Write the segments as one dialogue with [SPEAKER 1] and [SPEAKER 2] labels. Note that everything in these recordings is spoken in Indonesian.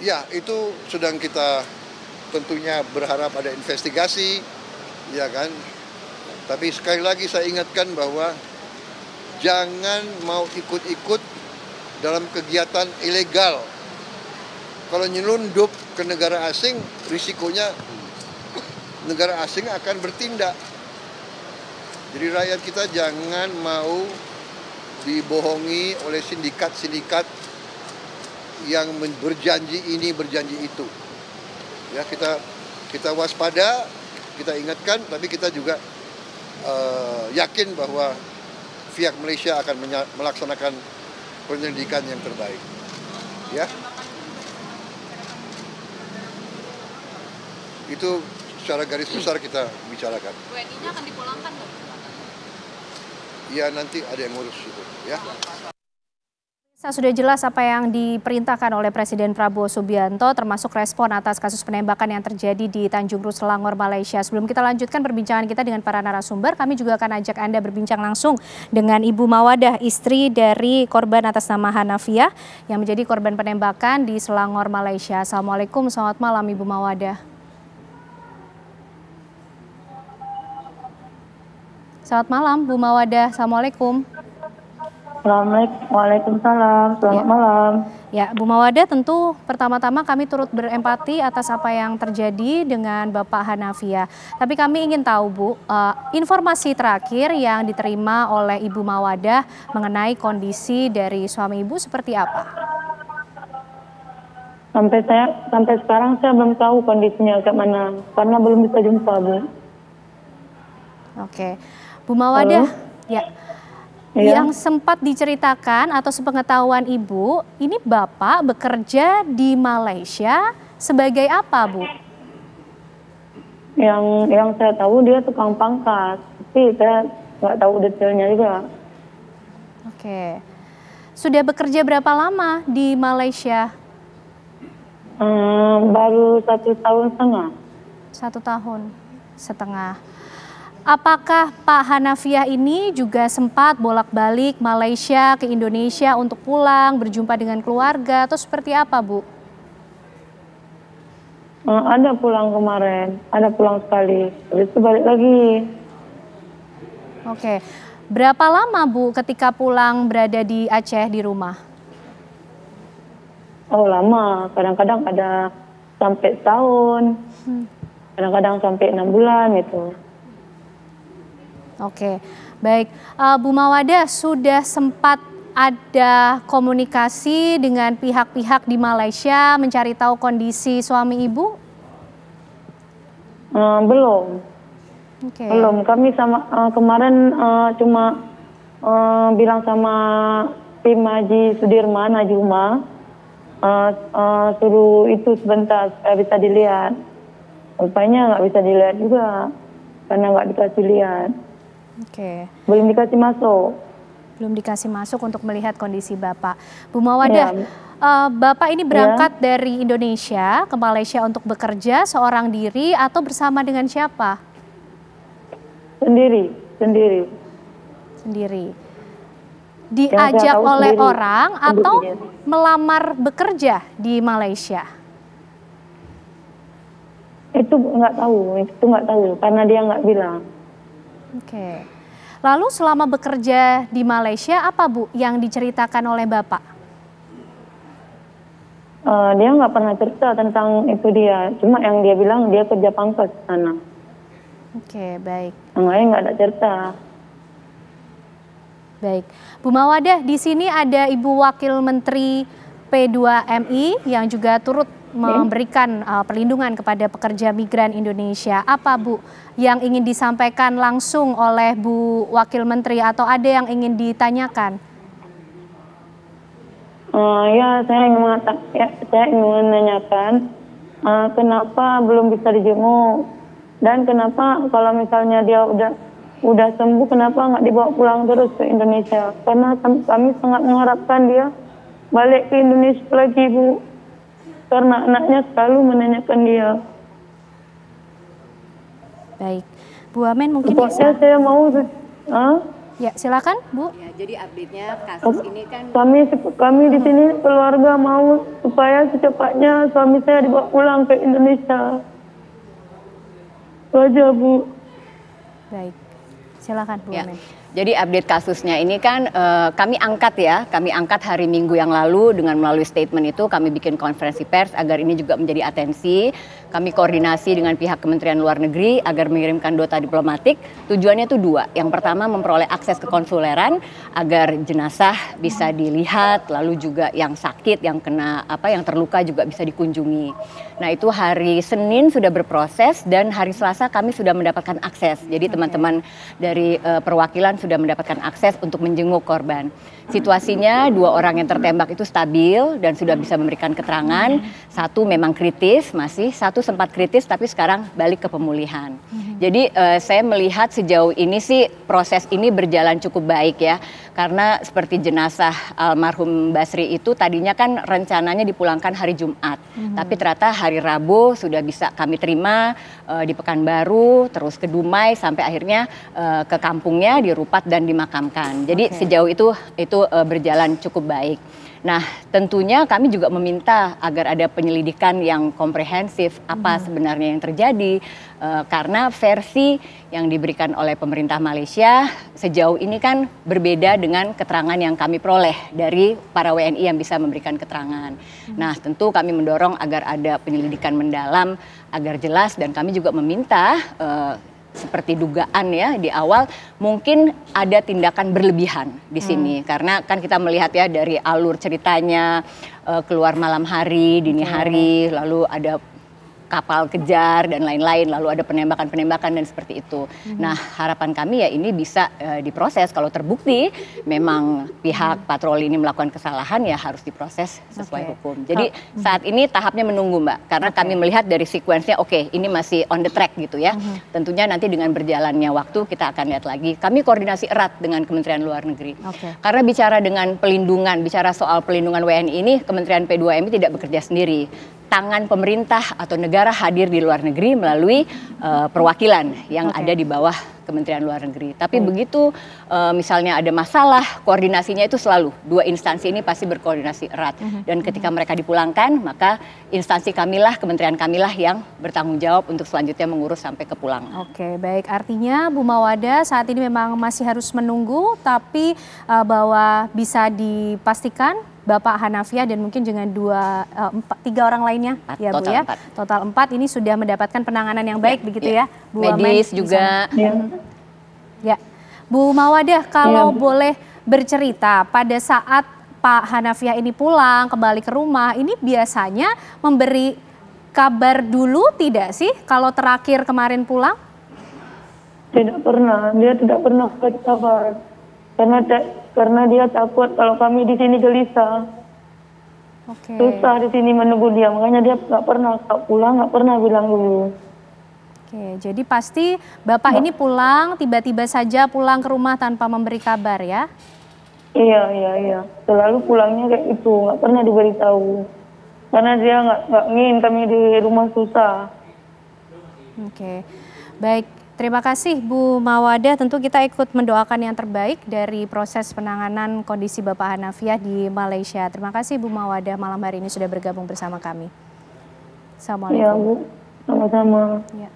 [SPEAKER 1] Ya, itu sedang kita tentunya berharap ada investigasi, ya kan. Tapi sekali lagi saya ingatkan bahwa jangan mau ikut-ikut dalam kegiatan ilegal. Kalau nyelundup ke negara asing, risikonya negara asing akan bertindak. Jadi rakyat kita jangan mau dibohongi oleh sindikat-sindikat yang berjanji ini, berjanji itu. Ya, kita waspada, kita ingatkan, tapi kita juga yakin bahwa pihak Malaysia akan melaksanakan penyelidikan yang terbaik. Ya. Itu secara garis besar kita bicarakan.
[SPEAKER 2] WNI-nya akan dipulangkan nggak?
[SPEAKER 1] Ya, nanti ada yang ngurus itu, ya.
[SPEAKER 3] Sudah jelas apa yang diperintahkan oleh Presiden Prabowo Subianto, termasuk respon atas kasus penembakan yang terjadi di Tanjung Ru, Selangor, Malaysia. Sebelum kita lanjutkan perbincangan kita dengan para narasumber, kami juga akan ajak Anda berbincang langsung dengan Ibu Mawadah, istri dari korban atas nama Hanafiah yang menjadi korban penembakan di Selangor, Malaysia. Assalamualaikum, selamat malam Ibu Mawadah. Selamat malam Bu Mawadah, Assalamualaikum.
[SPEAKER 4] Waalaikumsalam, selamat malam.
[SPEAKER 3] Ya, Bu Mawadah, tentu pertama-tama kami turut berempati atas apa yang terjadi dengan Bapak Hanafiah. Tapi kami ingin tahu, Bu, informasi terakhir yang diterima oleh Ibu Mawadah mengenai kondisi dari suami Ibu seperti apa?
[SPEAKER 4] Sampai sekarang saya belum tahu kondisinya kayak mana, karena belum bisa jumpa, Bu.
[SPEAKER 3] Oke, Bu Mawadah, ya. Yang sempat diceritakan atau sepengetahuan Ibu, ini Bapak bekerja di Malaysia sebagai apa, Bu?
[SPEAKER 4] Yang saya tahu dia tukang pangkat, tapi saya nggak tahu detailnya juga.
[SPEAKER 3] Oke, sudah bekerja berapa lama di Malaysia?
[SPEAKER 4] Baru 1 tahun setengah.
[SPEAKER 3] 1 tahun setengah. Apakah Pak Hanafiah ini juga sempat bolak-balik Malaysia ke Indonesia untuk pulang, berjumpa dengan keluarga, atau seperti apa, Bu?
[SPEAKER 4] Ada pulang kemarin, ada pulang sekali, habis itu balik lagi.
[SPEAKER 3] Oke, berapa lama Bu ketika pulang berada di Aceh di rumah?
[SPEAKER 4] Oh lama, kadang-kadang ada sampai setahun, kadang-kadang sampai 6 bulan gitu.
[SPEAKER 3] Oke, baik. Bu Mawadah, sudah sempat ada komunikasi dengan pihak-pihak di Malaysia mencari tahu kondisi suami Ibu?
[SPEAKER 4] Belum.
[SPEAKER 3] Okay.
[SPEAKER 4] Belum. Kami kemarin cuma bilang sama tim Haji Sudirman, Haji Umar, suruh itu sebentar supaya bisa dilihat. Rupanya nggak bisa dilihat juga, karena nggak dikasih lihat.
[SPEAKER 3] Oke.
[SPEAKER 4] Belum dikasih masuk.
[SPEAKER 3] Belum dikasih masuk untuk melihat kondisi Bapak. Bu Mawadah, Bapak ini berangkat dari Indonesia ke Malaysia untuk bekerja seorang diri atau bersama dengan siapa?
[SPEAKER 4] Sendiri.
[SPEAKER 3] Diajak oleh
[SPEAKER 4] sendiri.
[SPEAKER 3] orang atau melamar bekerja di Malaysia?
[SPEAKER 4] Itu nggak tahu, karena dia nggak bilang.
[SPEAKER 3] Oke. Lalu selama bekerja di Malaysia, apa Bu yang diceritakan oleh Bapak?
[SPEAKER 4] Dia nggak pernah cerita tentang itu dia. Cuma yang dia bilang dia kerja pangkat di sana.
[SPEAKER 3] Oke, baik.
[SPEAKER 4] Yang lain nggak ada cerita.
[SPEAKER 3] Baik. Bu Mawadah, di sini ada Ibu Wakil Menteri P2MI yang juga turut memberikan perlindungan kepada pekerja migran Indonesia. Apa Bu yang ingin disampaikan langsung oleh Bu Wakil Menteri atau ada yang ingin ditanyakan?
[SPEAKER 4] Saya ingin menanyakan kenapa belum bisa dijenguk dan kenapa kalau misalnya dia udah sembuh kenapa nggak dibawa pulang terus ke Indonesia? Karena kami sangat mengharapkan dia balik ke Indonesia lagi, Bu. Karena anaknya selalu menanyakan dia.
[SPEAKER 3] Baik, Bu Amen mungkin bisa.
[SPEAKER 4] Saya mau,
[SPEAKER 3] Ya, silakan Bu.
[SPEAKER 2] Ya, jadi update-nya kasus ini kan
[SPEAKER 4] Kami di sini keluarga mau supaya secepatnya suami saya dibawa pulang ke Indonesia. Itu aja, Bu.
[SPEAKER 3] Baik, silakan Bu
[SPEAKER 2] ya.
[SPEAKER 3] Amin.
[SPEAKER 2] Jadi update kasusnya ini kan kami angkat hari Minggu yang lalu dengan melalui statement itu kami bikin konferensi pers agar ini juga menjadi atensi. Kami koordinasi dengan pihak Kementerian Luar Negeri agar mengirimkan nota diplomatik. Tujuannya itu dua. Yang pertama memperoleh akses ke konsuleran agar jenazah bisa dilihat, lalu juga yang sakit, yang terluka juga bisa dikunjungi. Nah itu hari Senin sudah berproses dan hari Selasa kami sudah mendapatkan akses. Jadi teman-teman dari perwakilan sudah mendapatkan akses untuk menjenguk korban. Situasinya 2 orang yang tertembak itu stabil dan sudah bisa memberikan keterangan. 1 memang kritis masih, 1 sempat kritis tapi sekarang balik ke pemulihan. Jadi saya melihat sejauh ini sih proses ini berjalan cukup baik ya. Karena seperti jenazah almarhum Basri itu tadinya kan rencananya dipulangkan hari Jumat. Tapi ternyata hari Rabu sudah bisa kami terima di Pekanbaru, terus ke Dumai sampai akhirnya ke kampungnya di Rupat dan dimakamkan. Jadi sejauh itu berjalan cukup baik. Nah tentunya kami juga meminta agar ada penyelidikan yang komprehensif apa sebenarnya yang terjadi. Karena versi yang diberikan oleh pemerintah Malaysia sejauh ini kan berbeda dengan keterangan yang kami peroleh dari para WNI yang bisa memberikan keterangan. Nah tentu kami mendorong agar ada penyelidikan mendalam agar jelas dan kami juga meminta seperti dugaan ya di awal mungkin ada tindakan berlebihan di sini karena kan kita melihat ya dari alur ceritanya keluar malam hari, dini hari, lalu ada kapal kejar dan lain-lain, lalu ada penembakan-penembakan dan seperti itu. Nah harapan kami ya ini bisa diproses kalau terbukti memang pihak patroli ini melakukan kesalahan ya harus diproses sesuai hukum. Jadi saat ini tahapnya menunggu Mbak, karena kami melihat dari sekuensnya ini masih on the track gitu ya. Tentunya nanti dengan berjalannya waktu kita akan lihat lagi. Kami koordinasi erat dengan Kementerian Luar Negeri. Karena bicara dengan pelindungan, bicara soal pelindungan WNI ini Kementerian P2MI tidak bekerja sendiri. Tangan pemerintah atau negara hadir di luar negeri melalui perwakilan yang ada di bawah Kementerian Luar Negeri. Tapi begitu misalnya ada masalah, koordinasinya itu selalu 2 instansi ini pasti berkoordinasi erat. Dan ketika mereka dipulangkan, maka instansi kamilah, kementerian kamilah yang bertanggung jawab untuk selanjutnya mengurus sampai ke pulang.
[SPEAKER 3] Oke, baik. Artinya Bu Mawada saat ini memang masih harus menunggu, tapi bahwa bisa dipastikan Bapak Hanafiah dan mungkin dengan 3 orang lainnya ya Bu ya. Total 4 ini sudah mendapatkan penanganan yang baik begitu ya Bu
[SPEAKER 2] Medis juga.
[SPEAKER 3] Ya. Bu Mawada kalau boleh bercerita pada saat Pak Hanafiah ini pulang kembali ke rumah ini biasanya memberi kabar dulu tidak sih kalau terakhir kemarin pulang?
[SPEAKER 4] Tidak pernah, dia tidak pernah kasih kabar. Karena dia takut kalau kami di sini gelisah. Susah di sini menunggu dia, makanya dia nggak pernah pulang, nggak pernah bilang dulu.
[SPEAKER 3] Oke, jadi pasti Bapak ini pulang, tiba-tiba saja pulang ke rumah tanpa memberi kabar ya?
[SPEAKER 4] Iya. Selalu pulangnya kayak itu, nggak pernah diberitahu. Karena dia nggak ingin kami di rumah susah.
[SPEAKER 3] Oke, baik. Terima kasih Bu Mawada, tentu kita ikut mendoakan yang terbaik dari proses penanganan kondisi Bapak Hanafiah di Malaysia. Terima kasih Bu Mawada malam hari ini sudah bergabung bersama kami. Assalamualaikum.
[SPEAKER 4] Iya Bu, sama-sama.
[SPEAKER 3] Ya.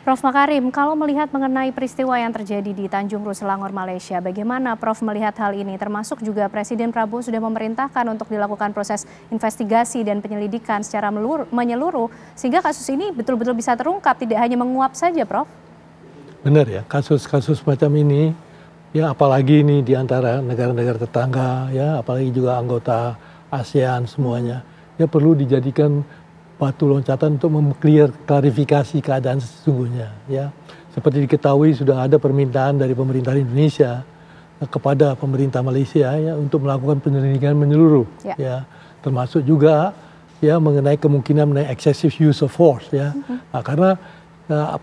[SPEAKER 3] Prof Makarim, kalau melihat mengenai peristiwa yang terjadi di Tanjung Ru, Selangor, Malaysia, bagaimana Prof melihat hal ini? Termasuk juga Presiden Prabowo sudah memerintahkan untuk dilakukan proses investigasi dan penyelidikan secara menyeluruh, sehingga kasus ini betul-betul bisa terungkap, tidak hanya menguap saja, Prof.
[SPEAKER 5] Benar ya, kasus-kasus macam ini, ya apalagi ini di antara negara-negara tetangga, ya apalagi juga anggota ASEAN semuanya, ya perlu dijadikan batu loncatan untuk klarifikasi keadaan sesungguhnya. Ya, seperti diketahui sudah ada permintaan dari pemerintah Indonesia kepada pemerintah Malaysia ya untuk melakukan penyelidikan menyeluruh, ya termasuk juga ya mengenai kemungkinan mengenai excessive use of force ya, karena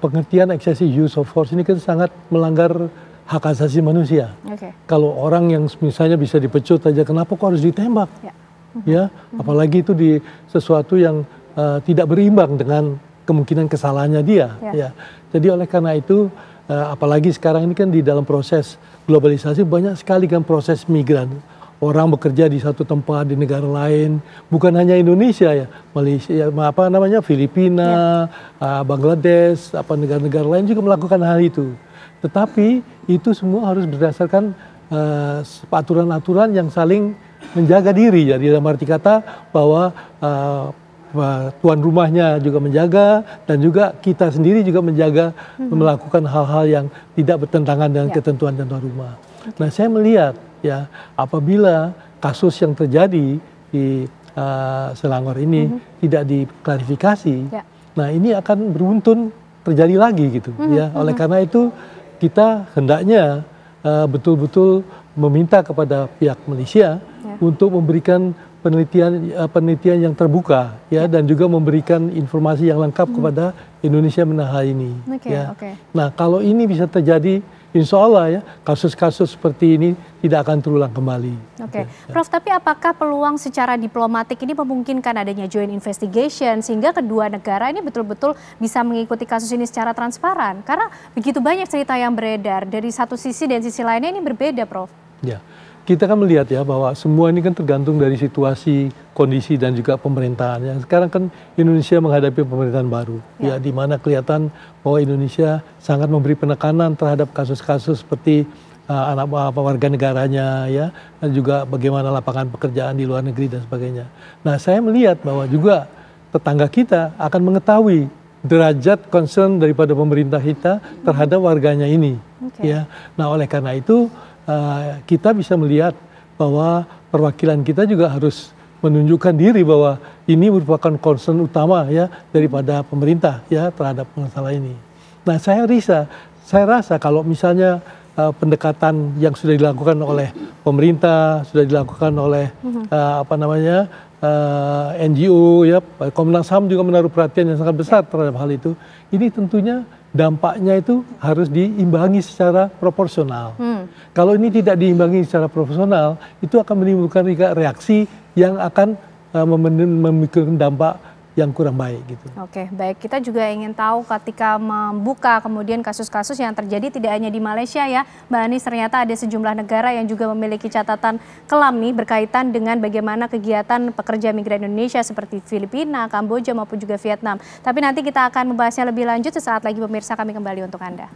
[SPEAKER 5] pengertian excessive use of force ini kan sangat melanggar hak asasi manusia. Kalau orang yang misalnya bisa dipecut saja, kenapa kok harus ditembak? Ya, apalagi itu di sesuatu yang tidak berimbang dengan kemungkinan kesalahannya dia. Ya, jadi oleh karena itu, apalagi sekarang ini kan di dalam proses globalisasi banyak sekali kan proses migran. Orang bekerja di satu tempat di negara lain, bukan hanya Indonesia ya, Malaysia, Filipina, Bangladesh, negara-negara lain juga melakukan hal itu. Tetapi itu semua harus berdasarkan aturan-aturan yang saling menjaga diri. Jadi dalam arti kata bahwa tuan rumahnya juga menjaga dan juga kita sendiri juga menjaga melakukan hal-hal yang tidak bertentangan dengan ketentuan tuan rumah. Nah, saya melihat ya apabila kasus yang terjadi di Selangor ini tidak diklarifikasi, nah ini akan beruntun terjadi lagi gitu ya. Oleh karena itu kita hendaknya betul-betul meminta kepada pihak Malaysia untuk memberikan penelitian yang terbuka ya dan juga memberikan informasi yang lengkap kepada Indonesia mengenai hal ini. Nah, kalau ini bisa terjadi, insya Allah ya kasus-kasus seperti ini tidak akan terulang kembali.
[SPEAKER 3] Prof, tapi apakah peluang secara diplomatik ini memungkinkan adanya joint investigation sehingga kedua negara ini betul-betul bisa mengikuti kasus ini secara transparan? Karena begitu banyak cerita yang beredar dari satu sisi dan sisi lainnya ini berbeda, Prof.
[SPEAKER 5] Ya, kita kan melihat ya bahwa semua ini kan tergantung dari situasi, kondisi dan juga pemerintahan. Yang sekarang kan Indonesia menghadapi pemerintahan baru, ya di mana kelihatan bahwa Indonesia sangat memberi penekanan terhadap kasus-kasus seperti warga negaranya, ya, dan juga bagaimana lapangan pekerjaan di luar negeri dan sebagainya. Nah, saya melihat bahwa juga tetangga kita akan mengetahui derajat concern daripada pemerintah kita terhadap warganya ini, ya. Nah, oleh karena itu kita bisa melihat bahwa perwakilan kita juga harus menunjukkan diri bahwa ini merupakan concern utama ya daripada pemerintah ya terhadap masalah ini. Nah, saya rasa kalau misalnya pendekatan yang sudah dilakukan oleh pemerintah, sudah dilakukan oleh NGO ya, Komnas HAM juga menaruh perhatian yang sangat besar terhadap hal itu. Ini tentunya dampaknya itu harus diimbangi secara proporsional. Kalau ini tidak diimbangi secara proporsional, itu akan menimbulkan reaksi yang akan memikirkan dampak yang kurang baik gitu.
[SPEAKER 3] Oke, baik. Kita juga ingin tahu ketika membuka kemudian kasus-kasus yang terjadi tidak hanya di Malaysia ya, Mbak Anis, ternyata ada sejumlah negara yang juga memiliki catatan kelam nih berkaitan dengan bagaimana kegiatan pekerja migran Indonesia seperti Filipina, Kamboja maupun juga Vietnam. Tapi nanti kita akan membahasnya lebih lanjut sesaat lagi pemirsa, kami kembali untuk Anda.